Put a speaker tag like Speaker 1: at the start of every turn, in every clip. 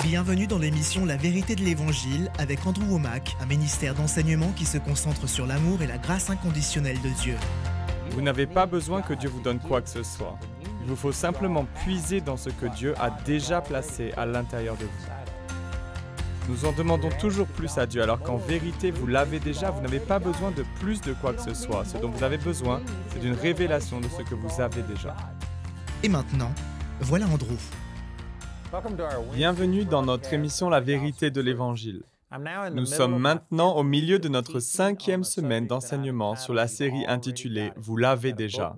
Speaker 1: Bienvenue dans l'émission La vérité de l'Évangile avec Andrew Wommack, un ministère d'enseignement qui se concentre sur l'amour et la grâce inconditionnelle de Dieu.
Speaker 2: Vous n'avez pas besoin que Dieu vous donne quoi que ce soit. Il vous faut simplement puiser dans ce que Dieu a déjà placé à l'intérieur de vous. Nous en demandons toujours plus à Dieu, alors qu'en vérité, vous l'avez déjà, vous n'avez pas besoin de plus de quoi que ce soit. Ce dont vous avez besoin, c'est d'une révélation de ce que vous avez déjà.
Speaker 1: Et maintenant, voilà Andrew.
Speaker 2: Bienvenue dans notre émission La vérité de l'Évangile. Nous sommes maintenant au milieu de notre 5e semaine d'enseignement sur la série intitulée « Vous l'avez déjà ».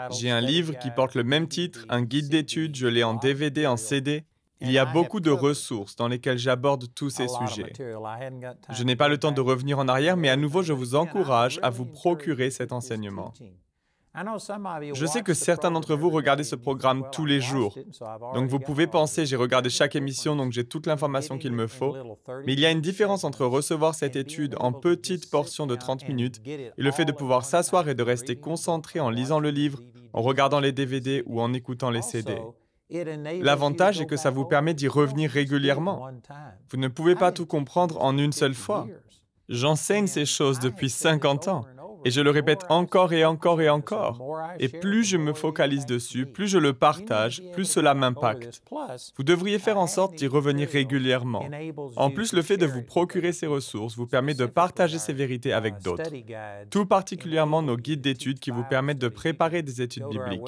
Speaker 2: J'ai un livre qui porte le même titre, un guide d'études, je l'ai en DVD, en CD. Il y a beaucoup de ressources dans lesquelles j'aborde tous ces sujets. Je n'ai pas le temps de revenir en arrière, mais à nouveau, je vous encourage à vous procurer cet enseignement. Je sais que certains d'entre vous regardez ce programme tous les jours. Donc vous pouvez penser, j'ai regardé chaque émission, donc j'ai toute l'information qu'il me faut. Mais il y a une différence entre recevoir cette étude en petites portions de 30 minutes et le fait de pouvoir s'asseoir et de rester concentré en lisant le livre, en regardant les DVD ou en écoutant les CD. L'avantage est que ça vous permet d'y revenir régulièrement. Vous ne pouvez pas tout comprendre en une seule fois. J'enseigne ces choses depuis 50 ans. Et je le répète encore et encore et encore. Et plus je me focalise dessus, plus je le partage, plus cela m'impacte. Vous devriez faire en sorte d'y revenir régulièrement. En plus, le fait de vous procurer ces ressources vous permet de partager ces vérités avec d'autres. Tout particulièrement nos guides d'études qui vous permettent de préparer des études bibliques.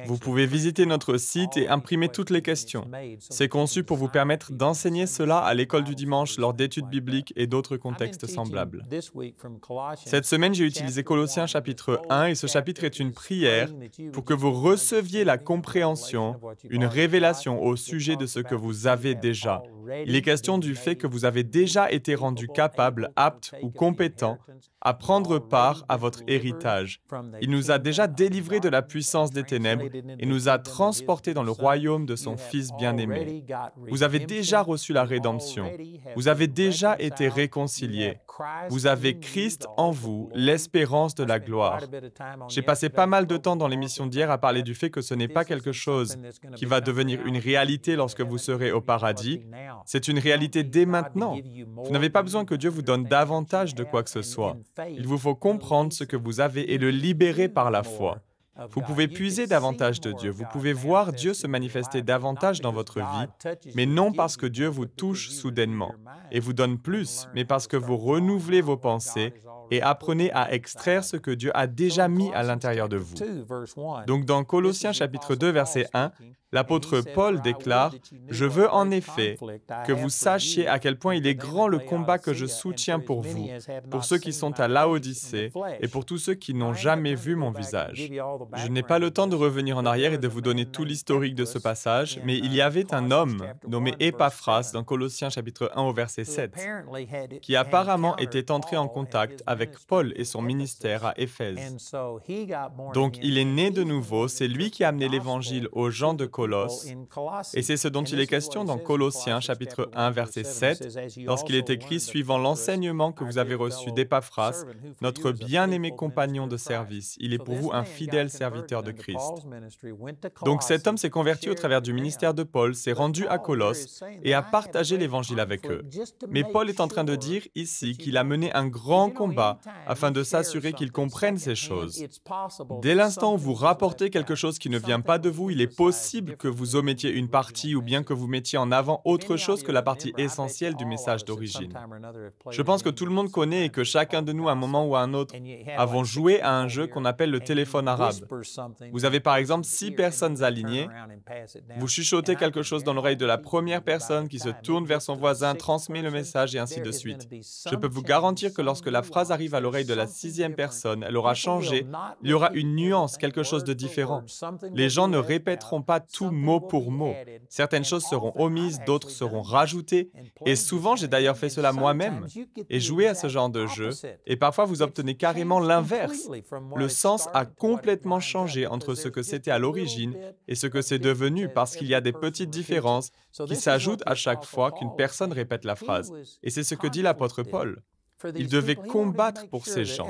Speaker 2: Vous pouvez visiter notre site et imprimer toutes les questions. C'est conçu pour vous permettre d'enseigner cela à l'école du dimanche lors d'études bibliques et d'autres contextes semblables. Cette semaine, j'ai utilisé Colossiens chapitre 1 et ce chapitre est une prière pour que vous receviez la compréhension, une révélation au sujet de ce que vous avez déjà. Il est question du fait que vous avez déjà été rendu capable, apte ou compétent à prendre part à votre héritage. Il nous a déjà délivrés de la puissance des ténèbres et nous a transportés dans le royaume de son Fils bien-aimé. Vous avez déjà reçu la rédemption. Vous avez déjà été réconciliés. Vous avez Christ en vous, l'espérance de la gloire. J'ai passé pas mal de temps dans l'émission d'hier à parler du fait que ce n'est pas quelque chose qui va devenir une réalité lorsque vous serez au paradis. C'est une réalité dès maintenant. Vous n'avez pas besoin que Dieu vous donne davantage de quoi que ce soit. Il vous faut comprendre ce que vous avez et le libérer par la foi. Vous pouvez puiser davantage de Dieu, vous pouvez voir Dieu se manifester davantage dans votre vie, mais non parce que Dieu vous touche soudainement et vous donne plus, mais parce que vous renouvelez vos pensées et apprenez à extraire ce que Dieu a déjà mis à l'intérieur de vous. Donc dans Colossiens chapitre 2, verset 1, l'apôtre Paul déclare « Je veux en effet que vous sachiez à quel point il est grand le combat que je soutiens pour vous, pour ceux qui sont à Laodicée et pour tous ceux qui n'ont jamais vu mon visage. » Je n'ai pas le temps de revenir en arrière et de vous donner tout l'historique de ce passage, mais il y avait un homme nommé Épaphras dans Colossiens chapitre 1 au verset 7, qui apparemment était entré en contact avec Paul et son ministère à Éphèse. Donc il est né de nouveau, c'est lui qui a amené l'Évangile aux gens de Colosse, et c'est ce dont il est question dans Colossiens chapitre 1 verset 7, lorsqu'il est écrit « Suivant l'enseignement que vous avez reçu d'Épaphras, notre bien-aimé compagnon de service, il est pour vous un fidèle serviteur de Christ. » Donc cet homme s'est converti au travers du ministère de Paul, s'est rendu à Colosse et a partagé l'Évangile avec eux. Mais Paul est en train de dire ici qu'il a mené un grand combat afin de s'assurer qu'ils comprennent ces choses. Dès l'instant où vous rapportez quelque chose qui ne vient pas de vous, il est possible que vous omettiez une partie ou bien que vous mettiez en avant autre chose que la partie essentielle du message d'origine. Je pense que tout le monde connaît et que chacun de nous, à un moment ou à un autre, avons joué à un jeu qu'on appelle le téléphone arabe. Vous avez par exemple 6 personnes alignées, vous chuchotez quelque chose dans l'oreille de la première personne qui se tourne vers son voisin, transmet le message et ainsi de suite. Je peux vous garantir que lorsque la phrase arrive à l'oreille de la 6e personne, elle aura changé, il y aura une nuance, quelque chose de différent. Les gens ne répéteront pas tout mot pour mot. Certaines choses seront omises, d'autres seront rajoutées. Et souvent, j'ai d'ailleurs fait cela moi-même et joué à ce genre de jeu. Et parfois, vous obtenez carrément l'inverse. Le sens a complètement changé entre ce que c'était à l'origine et ce que c'est devenu parce qu'il y a des petites différences qui s'ajoutent à chaque fois qu'une personne répète la phrase. Et c'est ce que dit l'apôtre Paul. Il devait combattre pour ces gens.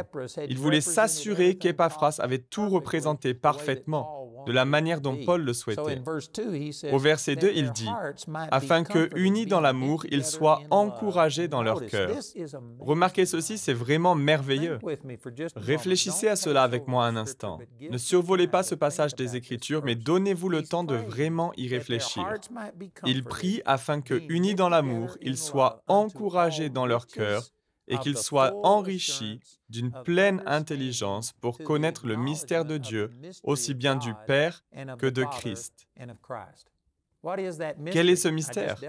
Speaker 2: Il voulait s'assurer qu'Épaphras avait tout représenté parfaitement. de la manière dont Paul le souhaitait. Au verset 2, il dit « Afin que, unis dans l'amour, ils soient encouragés dans leur cœur. » Remarquez ceci, c'est vraiment merveilleux. Réfléchissez à cela avec moi un instant. Ne survolez pas ce passage des Écritures, mais donnez-vous le temps de vraiment y réfléchir. Il prie afin que, unis dans l'amour, ils soient encouragés dans leur cœur et qu'ils soient enrichis d'une pleine intelligence pour connaître le mystère de Dieu, aussi bien du Père que de Christ. Quel est ce mystère?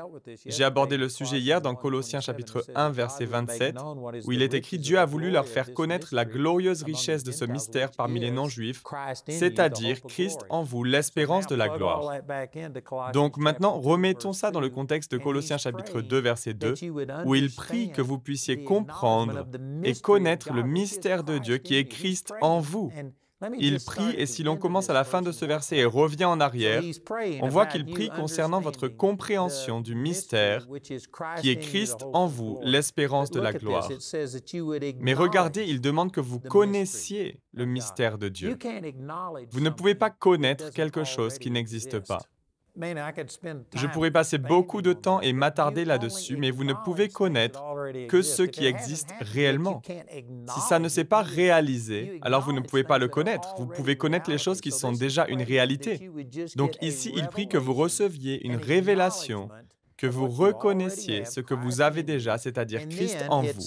Speaker 2: J'ai abordé le sujet hier dans Colossiens chapitre 1, verset 27, où il est écrit « Dieu a voulu leur faire connaître la glorieuse richesse de ce mystère parmi les non-juifs, c'est-à-dire Christ en vous, l'espérance de la gloire. » Donc maintenant, remettons ça dans le contexte de Colossiens chapitre 2, verset 2, où il prie que vous puissiez comprendre et connaître le mystère de Dieu qui est Christ en vous. Il prie, et si l'on commence à la fin de ce verset et revient en arrière, on voit qu'il prie concernant votre compréhension du mystère qui est Christ en vous, l'espérance de la gloire. Mais regardez, il demande que vous connaissiez le mystère de Dieu. Vous ne pouvez pas connaître quelque chose qui n'existe pas. Je pourrais passer beaucoup de temps et m'attarder là-dessus, mais vous ne pouvez connaître que ce qui existe réellement. Si ça ne s'est pas réalisé, alors vous ne pouvez pas le connaître. Vous pouvez connaître les choses qui sont déjà une réalité. Donc ici, il prie que vous receviez une révélation, que vous reconnaissiez ce que vous avez déjà, c'est-à-dire Christ en vous.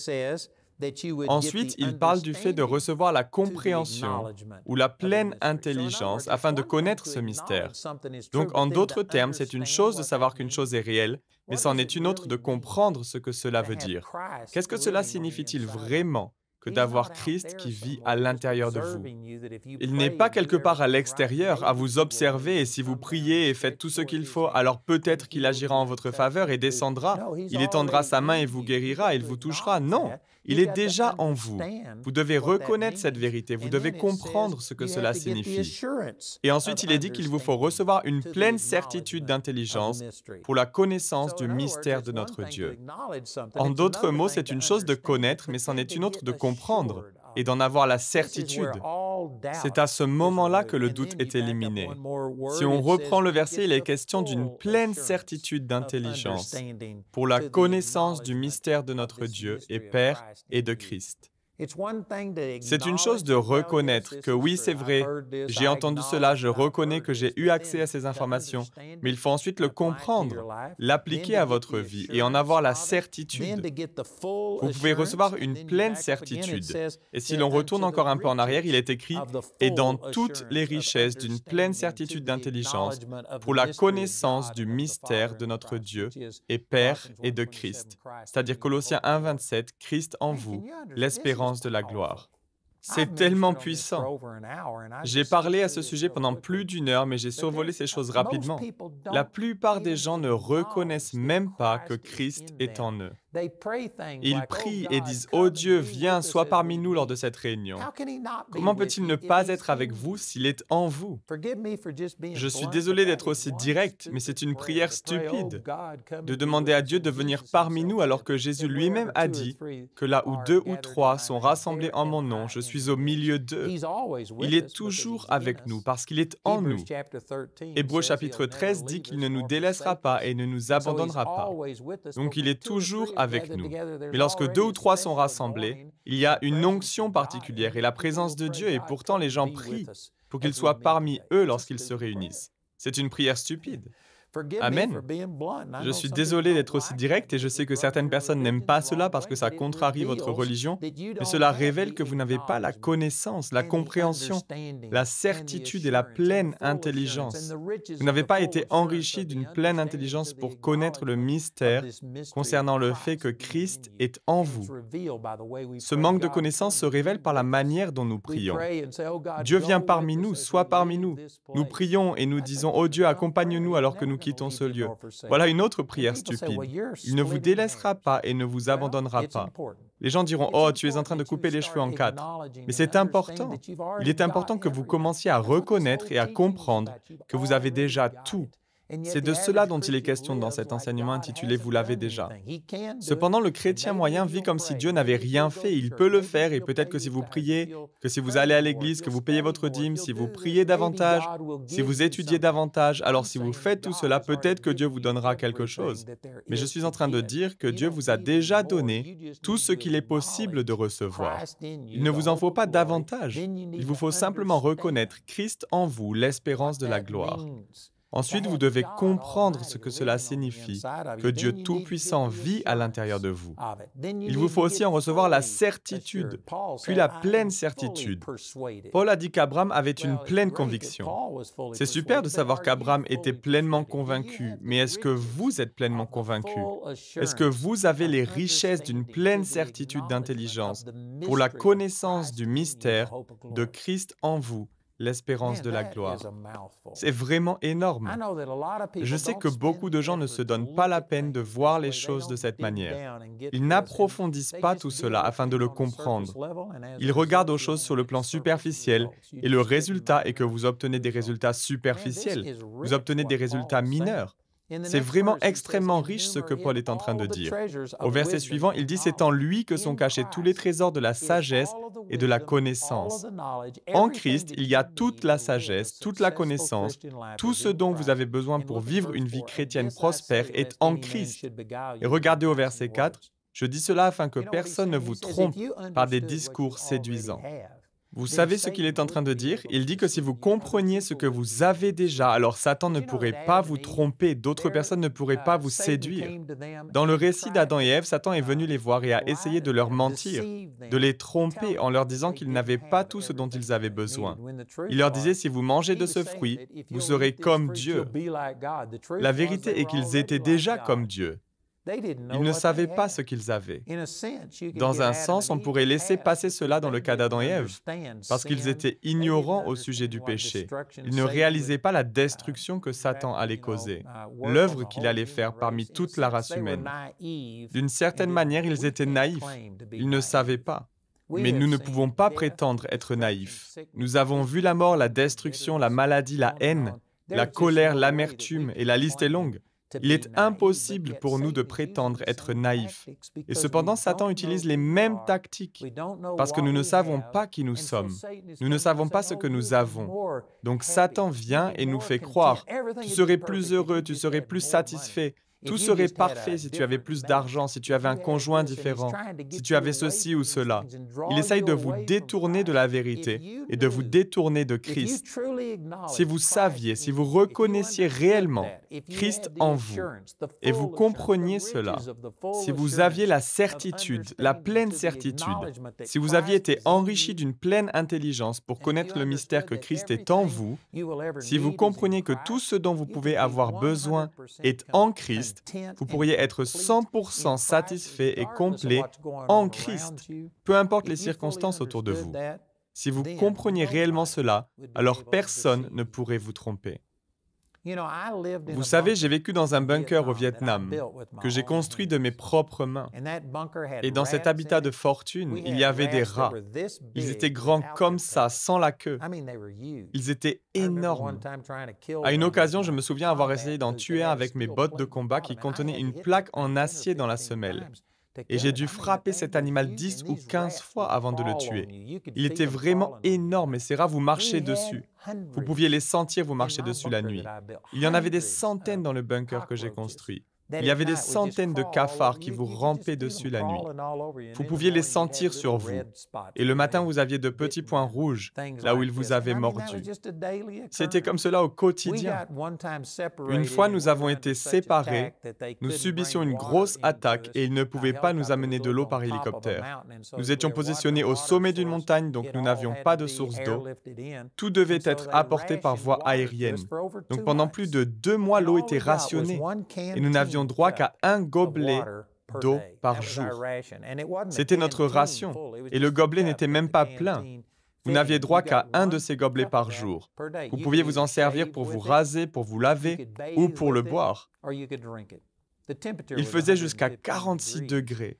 Speaker 2: Ensuite, il parle du fait de recevoir la compréhension ou la pleine intelligence afin de connaître ce mystère. Donc, en d'autres termes, c'est une chose de savoir qu'une chose est réelle, mais c'en est une autre de comprendre ce que cela veut dire. Qu'est-ce que cela signifie-t-il vraiment que d'avoir Christ qui vit à l'intérieur de vous? Il n'est pas quelque part à l'extérieur à vous observer et si vous priez et faites tout ce qu'il faut, alors peut-être qu'il agira en votre faveur et descendra. Il étendra sa main et vous guérira, il vous touchera. Non! Il est déjà en vous. Vous devez reconnaître cette vérité, vous devez comprendre ce que cela signifie. Et ensuite, il est dit qu'il vous faut recevoir une pleine certitude d'intelligence pour la connaissance du mystère de notre Dieu. En d'autres mots, c'est une chose de connaître, mais c'en est une autre de comprendre et d'en avoir la certitude. C'est à ce moment-là que le doute est éliminé. Si on reprend le verset, il est question d'une pleine certitude d'intelligence pour la connaissance du mystère de notre Dieu et Père et de Christ. C'est une chose de reconnaître que oui, c'est vrai, j'ai entendu cela, je reconnais que j'ai eu accès à ces informations, mais il faut ensuite le comprendre, l'appliquer à votre vie et en avoir la certitude. Vous pouvez recevoir une pleine certitude. Et si l'on retourne encore un peu en arrière, il est écrit « Et dans toutes les richesses d'une pleine certitude d'intelligence pour la connaissance du mystère de notre Dieu et Père et de Christ. » C'est-à-dire Colossiens 1, 27, Christ en vous, l'espérance de la gloire. C'est tellement puissant. J'ai parlé à ce sujet pendant plus d'une heure, mais j'ai survolé ces choses rapidement. La plupart des gens ne reconnaissent même pas que Christ est en eux. Ils prient et disent « Oh Dieu, viens, sois parmi nous lors de cette réunion. » Comment peut-il ne pas être avec vous s'il est en vous? Je suis désolé d'être aussi direct, mais c'est une prière stupide de demander à Dieu de venir parmi nous alors que Jésus lui-même a dit que là où 2 ou 3 sont rassemblés en mon nom, je suis au milieu d'eux. Il est toujours avec nous parce qu'il est en nous. Hébreux chapitre 13 dit qu'il ne nous délaissera pas et ne nous abandonnera pas. Donc il est toujours avec nous. Mais lorsque 2 ou 3 sont rassemblés, il y a une onction particulière et la présence de Dieu et pourtant les gens prient pour qu'il soit parmi eux lorsqu'ils se réunissent. C'est une prière stupide. Amen. Je suis désolé d'être aussi direct et je sais que certaines personnes n'aiment pas cela parce que ça contrarie votre religion, mais cela révèle que vous n'avez pas la connaissance, la compréhension, la certitude et la pleine intelligence. Vous n'avez pas été enrichi d'une pleine intelligence pour connaître le mystère concernant le fait que Christ est en vous. Ce manque de connaissance se révèle par la manière dont nous prions. Dieu vient parmi nous, sois parmi nous. Nous prions et nous disons « Oh Dieu, accompagne-nous alors que nous quittons ce lieu. » Voilà une autre prière stupide. Il ne vous délaissera pas et ne vous abandonnera pas. Les gens diront « Oh, tu es en train de couper les cheveux en 4. » Mais c'est important. Il est important que vous commenciez à reconnaître et à comprendre que vous avez déjà tout C'est de cela dont il est question dans cet enseignement intitulé « Vous l'avez déjà ». Cependant, le chrétien moyen vit comme si Dieu n'avait rien fait. Il peut le faire et peut-être que si vous priez, que si vous allez à l'église, que vous payez votre dîme, si vous priez davantage, si vous étudiez davantage, alors si vous faites tout cela, peut-être que Dieu vous donnera quelque chose. Mais je suis en train de dire que Dieu vous a déjà donné tout ce qu'il est possible de recevoir. Il ne vous en faut pas davantage. Il vous faut simplement reconnaître Christ en vous, l'espérance de la gloire. Ensuite, vous devez comprendre ce que cela signifie, que Dieu Tout-Puissant vit à l'intérieur de vous. Il vous faut aussi en recevoir la certitude, puis la pleine certitude. Paul a dit qu'Abraham avait une pleine conviction. C'est super de savoir qu'Abraham était pleinement convaincu, mais est-ce que vous êtes pleinement convaincu? Est-ce que vous avez les richesses d'une pleine certitude d'intelligence pour la connaissance du mystère de Christ en vous, l'espérance de la gloire? C'est vraiment énorme. Je sais que beaucoup de gens ne se donnent pas la peine de voir les choses de cette manière. Ils n'approfondissent pas tout cela afin de le comprendre. Ils regardent aux choses sur le plan superficiel et le résultat est que vous obtenez des résultats superficiels. Vous obtenez des résultats mineurs. C'est vraiment extrêmement riche ce que Paul est en train de dire. Au verset suivant, il dit « C'est en lui que sont cachés tous les trésors de la sagesse et de la connaissance. » En Christ, il y a toute la sagesse, toute la connaissance, tout ce dont vous avez besoin pour vivre une vie chrétienne prospère est en Christ. Et regardez au verset 4, « Je dis cela afin que personne ne vous trompe par des discours séduisants. » Vous savez ce qu'il est en train de dire? Il dit que si vous compreniez ce que vous avez déjà, alors Satan ne pourrait pas vous tromper, d'autres personnes ne pourraient pas vous séduire. Dans le récit d'Adam et Ève, Satan est venu les voir et a essayé de leur mentir, de les tromper en leur disant qu'ils n'avaient pas tout ce dont ils avaient besoin. Il leur disait, si vous mangez de ce fruit, vous serez comme Dieu. La vérité est qu'ils étaient déjà comme Dieu. Ils ne savaient pas ce qu'ils avaient. Dans un sens, on pourrait laisser passer cela dans le cas d'Adam et Ève, parce qu'ils étaient ignorants au sujet du péché. Ils ne réalisaient pas la destruction que Satan allait causer, l'œuvre qu'il allait faire parmi toute la race humaine. D'une certaine manière, ils étaient naïfs. Ils ne savaient pas. Mais nous ne pouvons pas prétendre être naïfs. Nous avons vu la mort, la destruction, la maladie, la haine, la colère, l'amertume, et la liste est longue. Il est impossible pour nous de prétendre être naïfs. Et cependant, Satan utilise les mêmes tactiques parce que nous ne savons pas qui nous sommes. Nous ne savons pas ce que nous avons. Donc Satan vient et nous fait croire « Tu serais plus heureux, tu serais plus satisfait. Tout serait parfait si tu avais plus d'argent, si tu avais un conjoint différent, si tu avais ceci ou cela. » Il essaye de vous détourner de la vérité et de vous détourner de Christ. Si vous saviez, si vous reconnaissiez réellement Christ en vous et vous compreniez cela, si vous aviez la certitude, la pleine certitude, si vous aviez été enrichi d'une pleine intelligence pour connaître le mystère que Christ est en vous, si vous compreniez que tout ce dont vous pouvez avoir besoin est en Christ, vous pourriez être 100% satisfait et complet en Christ, peu importe les circonstances autour de vous. Si vous compreniez réellement cela, alors personne ne pourrait vous tromper. Vous savez, j'ai vécu dans un bunker au Vietnam que j'ai construit de mes propres mains. Et dans cet habitat de fortune, il y avait des rats. Ils étaient grands comme ça, sans la queue. Ils étaient énormes. À une occasion, je me souviens avoir essayé d'en tuer un avec mes bottes de combat qui contenaient une plaque en acier dans la semelle. Et j'ai dû frapper cet animal 10 ou 15 fois avant de le tuer. Il était vraiment énorme et ces rats, vous marchez dessus. Vous pouviez les sentir, vous marchez dessus la nuit. Il y en avait des centaines dans le bunker que j'ai construit. Il y avait des centaines de cafards qui vous rampaient dessus la nuit. Vous pouviez les sentir sur vous. Et le matin, vous aviez de petits points rouges, là où ils vous avaient mordu. C'était comme cela au quotidien. Une fois, nous avons été séparés, nous subissions une grosse attaque et ils ne pouvaient pas nous amener de l'eau par hélicoptère. Nous étions positionnés au sommet d'une montagne, donc nous n'avions pas de source d'eau. Tout devait être apporté par voie aérienne. Donc pendant plus de 2 mois, l'eau était rationnée et nous n'avions droit qu'à un gobelet d'eau par jour. C'était notre ration, et le gobelet n'était même pas plein. Vous n'aviez droit qu'à un de ces gobelets par jour. Vous pouviez vous en servir pour vous raser, pour vous laver, ou pour le boire. Il faisait jusqu'à 46 degrés,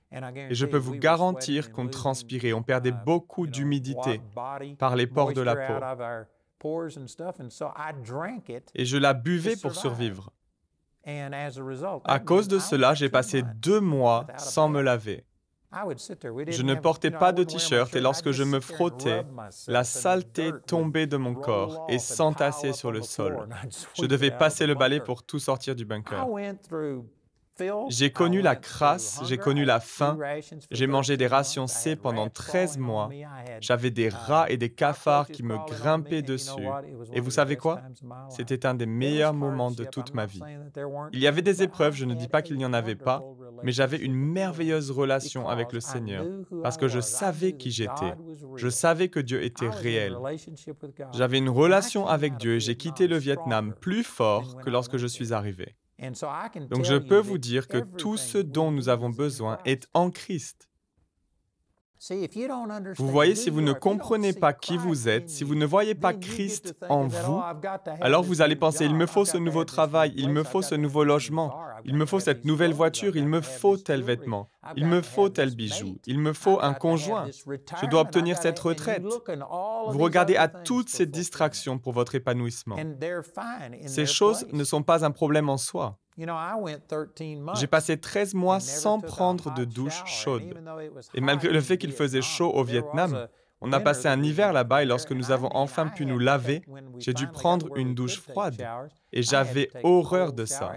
Speaker 2: et je peux vous garantir qu'on transpirait, on perdait beaucoup d'humidité par les pores de la peau. Et je la buvais pour survivre. À cause de cela, j'ai passé 2 mois sans me laver. Je ne portais pas de t-shirt et lorsque je me frottais, la saleté tombait de mon corps et s'entassait sur le sol. Je devais passer le balai pour tout sortir du bunker. J'ai connu la crasse, j'ai connu la faim, j'ai mangé des rations C pendant 13 mois. J'avais des rats et des cafards qui me grimpaient dessus. Et vous savez quoi? C'était un des meilleurs moments de toute ma vie. Il y avait des épreuves, je ne dis pas qu'il n'y en avait pas, mais j'avais une merveilleuse relation avec le Seigneur parce que je savais qui j'étais. Je savais que Dieu était réel. J'avais une relation avec Dieu et j'ai quitté le Vietnam plus fort que lorsque je suis arrivé. Donc je peux vous dire que tout ce dont nous avons besoin est en Christ. Vous voyez, si vous ne comprenez pas qui vous êtes, si vous ne voyez pas Christ en vous, alors vous allez penser, il me faut ce nouveau travail, il me faut ce nouveau logement, il me faut cette nouvelle voiture, il me faut tel vêtement, il me faut tel bijou, il me faut un conjoint, je dois obtenir cette retraite. Vous regardez à toutes ces distractions pour votre épanouissement. Ces choses ne sont pas un problème en soi. J'ai passé 13 mois sans prendre de douche chaude. Et malgré le fait qu'il faisait chaud au Vietnam, on a passé un hiver là-bas et lorsque nous avons enfin pu nous laver, j'ai dû prendre une douche froide. Et j'avais horreur de ça.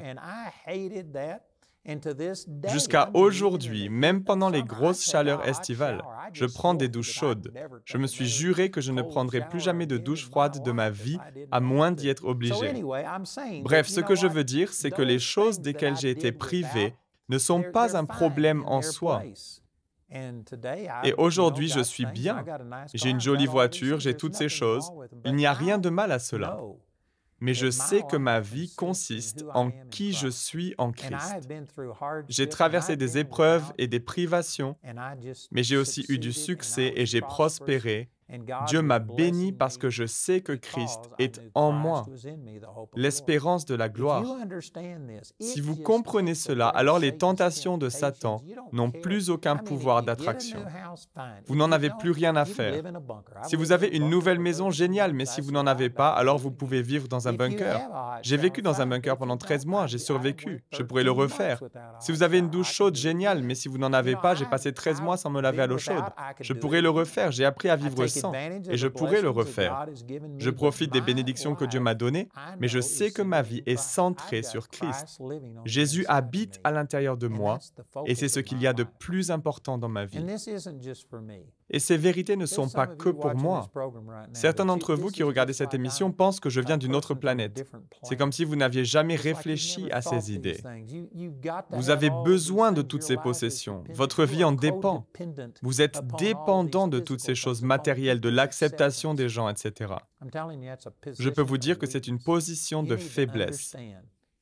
Speaker 2: Jusqu'à aujourd'hui, même pendant les grosses chaleurs estivales, je prends des douches chaudes. Je me suis juré que je ne prendrai plus jamais de douche froide de ma vie, à moins d'y être obligé. Bref, ce que je veux dire, c'est que les choses desquelles j'ai été privé ne sont pas un problème en soi. Et aujourd'hui, je suis bien. J'ai une jolie voiture, j'ai toutes ces choses. Il n'y a rien de mal à cela. Mais je sais que ma vie consiste en qui je suis en Christ. J'ai traversé des épreuves et des privations, mais j'ai aussi eu du succès et j'ai prospéré. Dieu m'a béni parce que je sais que Christ est en moi, l'espérance de la gloire. Si vous comprenez cela, alors les tentations de Satan n'ont plus aucun pouvoir d'attraction. Vous n'en avez plus rien à faire. Si vous avez une nouvelle maison, génial, mais si vous n'en avez pas, alors vous pouvez vivre dans un bunker. J'ai vécu dans un bunker pendant 13 mois, j'ai survécu, je pourrais le refaire. Si vous avez une douche chaude, génial, mais si vous n'en avez pas, j'ai passé 13 mois sans me laver à l'eau chaude. Je pourrais le refaire, j'ai appris à vivre sans. Et je pourrais le refaire. Je profite des bénédictions que Dieu m'a données, mais je sais que ma vie est centrée sur Christ. Jésus habite à l'intérieur de moi, et c'est ce qu'il y a de plus important dans ma vie. Et ces vérités ne sont pas que pour moi. Certains d'entre vous qui regardez cette émission pensent que je viens d'une autre planète. C'est comme si vous n'aviez jamais réfléchi à ces idées. Vous avez besoin de toutes ces possessions. Votre vie en dépend. Vous êtes dépendant de toutes ces choses matérielles, de l'acceptation des gens, etc. Je peux vous dire que c'est une position de faiblesse.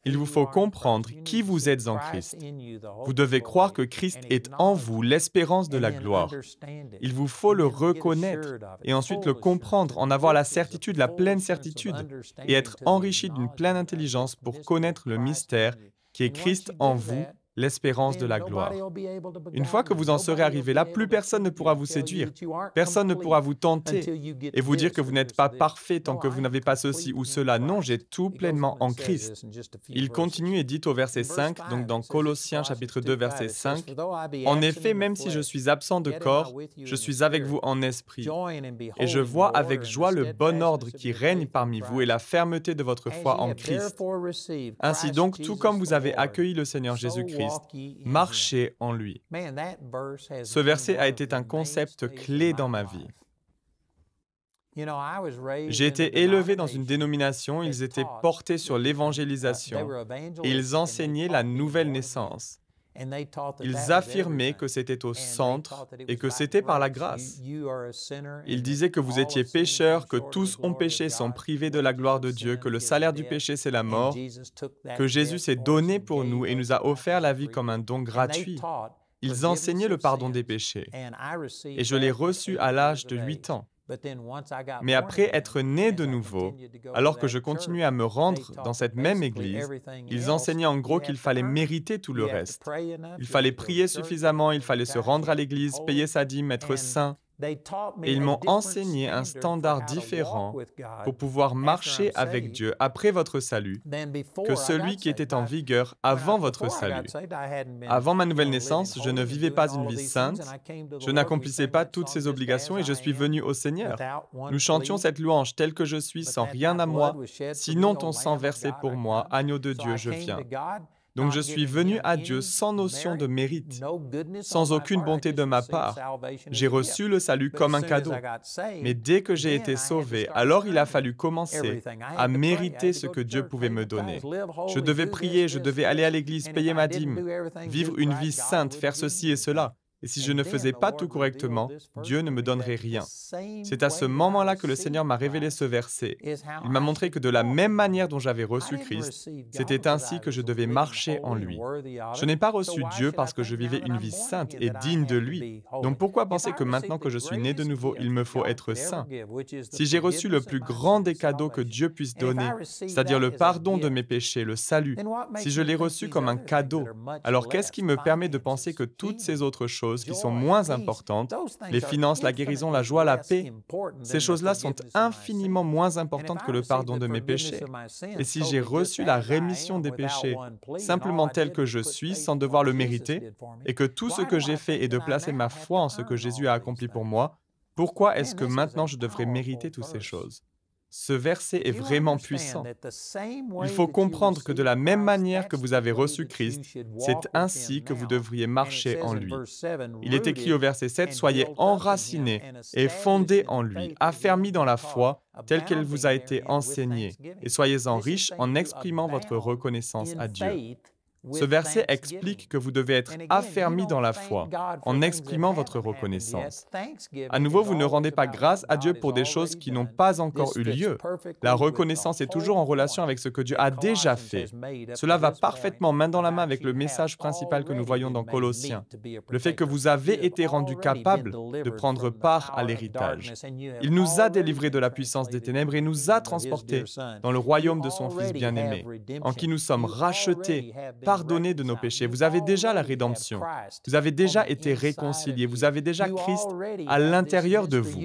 Speaker 2: Il vous faut comprendre qui vous êtes en Christ. Vous devez croire que Christ est en vous, l'espérance de la gloire. Il vous faut le reconnaître et ensuite le comprendre, en avoir la certitude, la pleine certitude, et être enrichi d'une pleine intelligence pour connaître le mystère qui est Christ en vous, l'espérance de la gloire. Une fois que vous en serez arrivé là, plus personne ne pourra vous séduire, personne ne pourra vous tenter et vous dire que vous n'êtes pas parfait tant que vous n'avez pas ceci ou cela. Non, j'ai tout pleinement en Christ. Il continue et dit au verset 5, donc dans Colossiens chapitre 2, verset 5, « En effet, même si je suis absent de corps, je suis avec vous en esprit, et je vois avec joie le bon ordre qui règne parmi vous et la fermeté de votre foi en Christ. Ainsi donc, tout comme vous avez accueilli le Seigneur Jésus-Christ, marchez en lui. » Ce verset a été un concept clé dans ma vie. J'ai été élevé dans une dénomination, ils étaient portés sur l'évangélisation et ils enseignaient la nouvelle naissance. Ils affirmaient que c'était au centre et que c'était par la grâce. Ils disaient que vous étiez pécheurs, que tous ont péché, sont privés de la gloire de Dieu, que le salaire du péché c'est la mort, que Jésus s'est donné pour nous et nous a offert la vie comme un don gratuit. Ils enseignaient le pardon des péchés et je l'ai reçu à l'âge de 8 ans. Mais après être né de nouveau, alors que je continuais à me rendre dans cette même église, ils enseignaient en gros qu'il fallait mériter tout le reste. Il fallait prier suffisamment, il fallait se rendre à l'église, payer sa dîme, être saint. Et ils m'ont enseigné un standard différent pour pouvoir marcher avec Dieu après votre salut que celui qui était en vigueur avant votre salut. Avant ma nouvelle naissance, je ne vivais pas une vie sainte, je n'accomplissais pas toutes ces obligations et je suis venu au Seigneur. Nous chantions cette louange tel que je suis, sans rien à moi, sinon ton sang versé pour moi, agneau de Dieu, je viens. Donc je suis venu à Dieu sans notion de mérite, sans aucune bonté de ma part. J'ai reçu le salut comme un cadeau. Mais dès que j'ai été sauvé, alors il a fallu commencer à mériter ce que Dieu pouvait me donner. Je devais prier, je devais aller à l'église, payer ma dîme, vivre une vie sainte, faire ceci et cela. Et si je ne faisais pas tout correctement, Dieu ne me donnerait rien. C'est à ce moment-là que le Seigneur m'a révélé ce verset. Il m'a montré que de la même manière dont j'avais reçu Christ, c'était ainsi que je devais marcher en lui. Je n'ai pas reçu Dieu parce que je vivais une vie sainte et digne de lui. Donc pourquoi penser que maintenant que je suis né de nouveau, il me faut être saint? Si j'ai reçu le plus grand des cadeaux que Dieu puisse donner, c'est-à-dire le pardon de mes péchés, le salut, si je l'ai reçu comme un cadeau, alors qu'est-ce qui me permet de penser que toutes ces autres choses qui sont moins importantes, les finances, la guérison, la joie, la paix, ces choses-là sont infiniment moins importantes que le pardon de mes péchés. Et si j'ai reçu la rémission des péchés simplement tel que je suis, sans devoir le mériter, et que tout ce que j'ai fait est de placer ma foi en ce que Jésus a accompli pour moi, pourquoi est-ce que maintenant je devrais mériter toutes ces choses? Ce verset est vraiment puissant. Il faut comprendre que de la même manière que vous avez reçu Christ, c'est ainsi que vous devriez marcher en lui. Il est écrit au verset 7, « Soyez enracinés et fondés en lui, affermis dans la foi, telle qu'elle vous a été enseignée, et soyez-en riches en exprimant votre reconnaissance à Dieu. » Ce verset explique que vous devez être affermis dans la foi, en exprimant votre reconnaissance. À nouveau, vous ne rendez pas grâce à Dieu pour des choses qui n'ont pas encore eu lieu. La reconnaissance est toujours en relation avec ce que Dieu a déjà fait. Cela va parfaitement main dans la main avec le message principal que nous voyons dans Colossiens. Le fait que vous avez été rendus capables de prendre part à l'héritage. Il nous a délivrés de la puissance des ténèbres et nous a transportés dans le royaume de son Fils bien-aimé, en qui nous sommes rachetés, pardonnés de nos péchés. Vous avez déjà la rédemption. Vous avez déjà été réconciliés. Vous avez déjà Christ à l'intérieur de vous.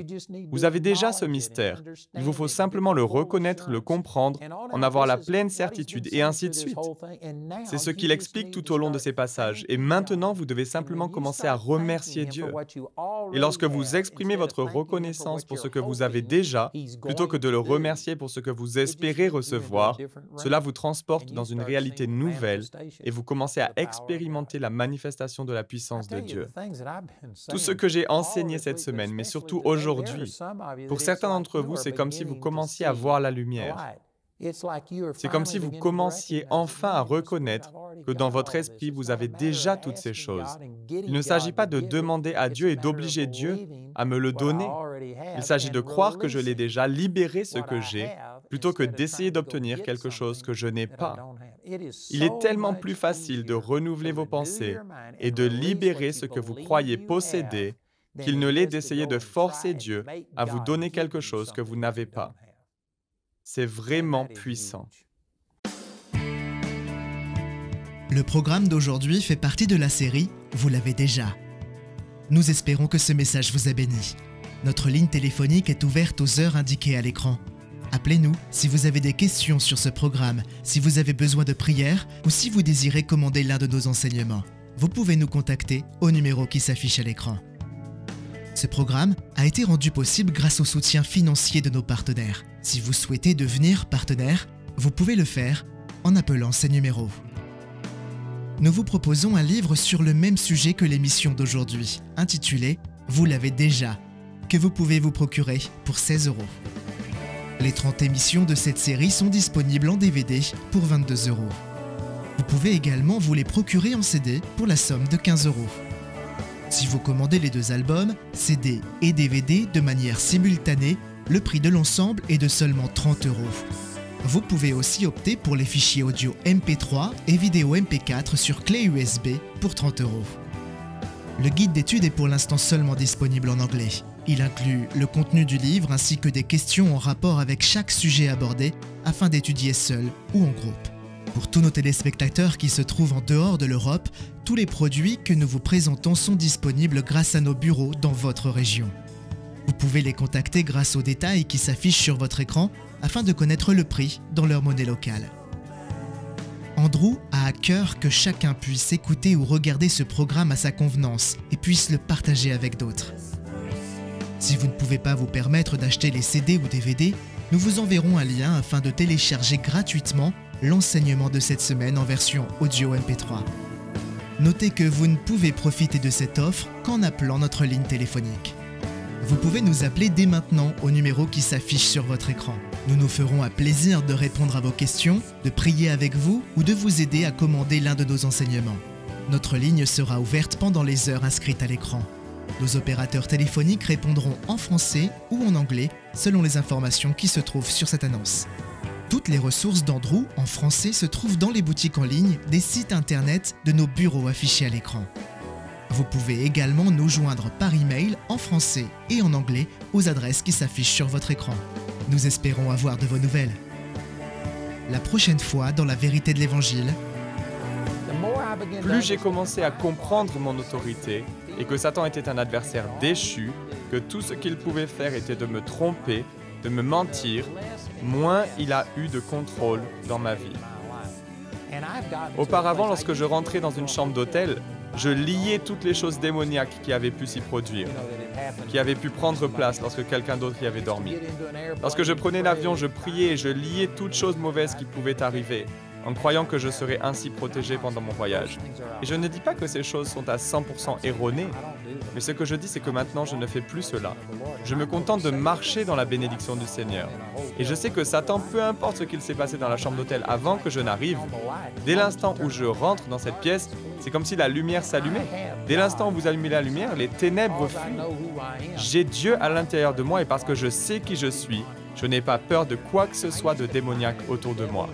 Speaker 2: Vous avez déjà ce mystère. Il vous faut simplement le reconnaître, le comprendre, en avoir la pleine certitude, et ainsi de suite. C'est ce qu'il explique tout au long de ces passages. Et maintenant, vous devez simplement commencer à remercier Dieu. Et lorsque vous exprimez votre reconnaissance pour ce que vous avez déjà, plutôt que de le remercier pour ce que vous espérez recevoir, cela vous transporte dans une réalité nouvelle et vous commencez à expérimenter la manifestation de la puissance de Dieu. Tout ce que j'ai enseigné cette semaine, mais surtout aujourd'hui, pour certains d'entre vous, c'est comme si vous commenciez à voir la lumière. C'est comme si vous commenciez enfin à reconnaître que dans votre esprit, vous avez déjà toutes ces choses. Il ne s'agit pas de demander à Dieu et d'obliger Dieu à me le donner. Il s'agit de croire que je l'ai déjà, libéré ce que j'ai, plutôt que d'essayer d'obtenir quelque chose que je n'ai pas. Il est tellement plus facile de renouveler vos pensées et de libérer ce que vous croyez posséder qu'il ne l'est d'essayer de forcer Dieu à vous donner quelque chose que vous n'avez pas. C'est vraiment puissant.
Speaker 1: Le programme d'aujourd'hui fait partie de la série « Vous l'avez déjà ». Nous espérons que ce message vous a béni. Notre ligne téléphonique est ouverte aux heures indiquées à l'écran. Appelez-nous si vous avez des questions sur ce programme, si vous avez besoin de prière ou si vous désirez commander l'un de nos enseignements. Vous pouvez nous contacter au numéro qui s'affiche à l'écran. Ce programme a été rendu possible grâce au soutien financier de nos partenaires. Si vous souhaitez devenir partenaire, vous pouvez le faire en appelant ces numéros. Nous vous proposons un livre sur le même sujet que l'émission d'aujourd'hui, intitulé « Vous l'avez déjà », que vous pouvez vous procurer pour 16 €. Les 30 émissions de cette série sont disponibles en DVD pour 22 €. Vous pouvez également vous les procurer en CD pour la somme de 15 €. Si vous commandez les deux albums, CD et DVD de manière simultanée, le prix de l'ensemble est de seulement 30 €. Vous pouvez aussi opter pour les fichiers audio MP3 et vidéo MP4 sur clé USB pour 30 €. Le guide d'études est pour l'instant seulement disponible en anglais. Il inclut le contenu du livre ainsi que des questions en rapport avec chaque sujet abordé afin d'étudier seul ou en groupe. Pour tous nos téléspectateurs qui se trouvent en dehors de l'Europe, tous les produits que nous vous présentons sont disponibles grâce à nos bureaux dans votre région. pouvez les contacter grâce aux détails qui s'affichent sur votre écran afin de connaître le prix dans leur monnaie locale. Andrew a à cœur que chacun puisse écouter ou regarder ce programme à sa convenance et puisse le partager avec d'autres. Si vous ne pouvez pas vous permettre d'acheter les CD ou DVD, nous vous enverrons un lien afin de télécharger gratuitement l'enseignement de cette semaine en version audio MP3. Notez que vous ne pouvez profiter de cette offre qu'en appelant notre ligne téléphonique. Vous pouvez nous appeler dès maintenant au numéro qui s'affiche sur votre écran. Nous nous ferons un plaisir de répondre à vos questions, de prier avec vous ou de vous aider à commander l'un de nos enseignements. Notre ligne sera ouverte pendant les heures inscrites à l'écran. Nos opérateurs téléphoniques répondront en français ou en anglais selon les informations qui se trouvent sur cette annonce. Toutes les ressources d'Andrew en français se trouvent dans les boutiques en ligne des sites internet de nos bureaux affichés à l'écran. Vous pouvez également nous joindre par email en français et en anglais aux adresses qui s'affichent sur votre écran. Nous espérons avoir de vos nouvelles. La prochaine fois, dans la vérité de l'Évangile,
Speaker 2: plus j'ai commencé à comprendre mon autorité et que Satan était un adversaire déchu, que tout ce qu'il pouvait faire était de me tromper, de me mentir, moins il a eu de contrôle dans ma vie. Auparavant, lorsque je rentrais dans une chambre d'hôtel, je liais toutes les choses démoniaques qui avaient pu s'y produire, qui avaient pu prendre place lorsque quelqu'un d'autre y avait dormi. Lorsque je prenais l'avion, je priais et je liais toutes choses mauvaises qui pouvaient arriver, en croyant que je serais ainsi protégé pendant mon voyage. Et je ne dis pas que ces choses sont à 100% erronées, mais ce que je dis, c'est que maintenant, je ne fais plus cela. Je me contente de marcher dans la bénédiction du Seigneur. Et je sais que Satan, peu importe ce qu'il s'est passé dans la chambre d'hôtel avant que je n'arrive, dès l'instant où je rentre dans cette pièce, c'est comme si la lumière s'allumait. Dès l'instant où vous allumez la lumière, les ténèbres fuient. J'ai Dieu à l'intérieur de moi et parce que je sais qui je suis, je n'ai pas peur de quoi que ce soit de démoniaque autour de moi.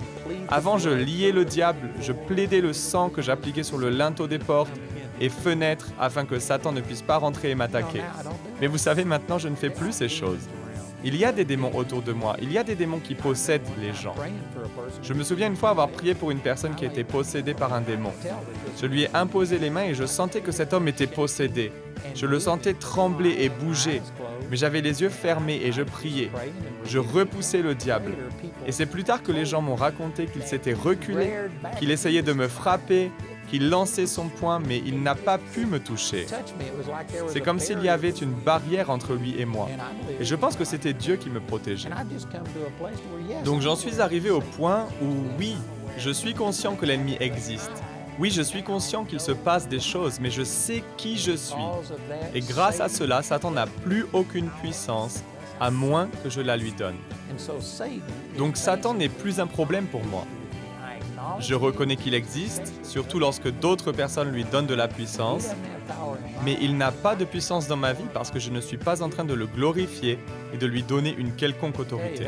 Speaker 2: Avant, je liais le diable, je plaidais le sang que j'appliquais sur le linteau des portes et fenêtres afin que Satan ne puisse pas rentrer et m'attaquer. Mais vous savez, maintenant, je ne fais plus ces choses. Il y a des démons autour de moi, il y a des démons qui possèdent les gens. Je me souviens une fois avoir prié pour une personne qui était possédée par un démon. Je lui ai imposé les mains et je sentais que cet homme était possédé. Je le sentais trembler et bouger, mais j'avais les yeux fermés et je priais. Je repoussais le diable. Et c'est plus tard que les gens m'ont raconté qu'il s'était reculé, qu'il essayait de me frapper, qu'il lançait son poing, mais il n'a pas pu me toucher. C'est comme s'il y avait une barrière entre lui et moi. Et je pense que c'était Dieu qui me protégeait. Donc j'en suis arrivé au point où, oui, je suis conscient que l'ennemi existe. Oui, je suis conscient qu'il se passe des choses, mais je sais qui je suis. Et grâce à cela, Satan n'a plus aucune puissance, à moins que je la lui donne. Donc Satan n'est plus un problème pour moi. Je reconnais qu'il existe, surtout lorsque d'autres personnes lui donnent de la puissance, mais il n'a pas de puissance dans ma vie parce que je ne suis pas en train de le glorifier et de lui donner une quelconque autorité.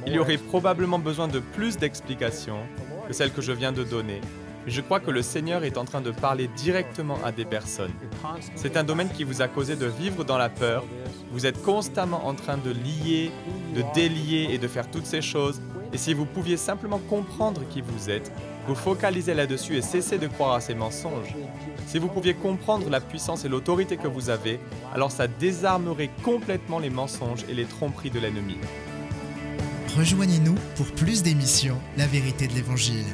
Speaker 2: Il y aurait probablement besoin de plus d'explications que celles que je viens de donner, mais je crois que le Seigneur est en train de parler directement à des personnes. C'est un domaine qui vous a causé de vivre dans la peur. Vous êtes constamment en train de lier, de délier et de faire toutes ces choses. Et si vous pouviez simplement comprendre qui vous êtes, vous focaliser là-dessus et cesser de croire à ces mensonges. Si vous pouviez comprendre la puissance et l'autorité que vous avez, alors ça désarmerait complètement les mensonges et les tromperies de l'ennemi.
Speaker 1: Rejoignez-nous pour plus d'émissions La vérité de l'Évangile.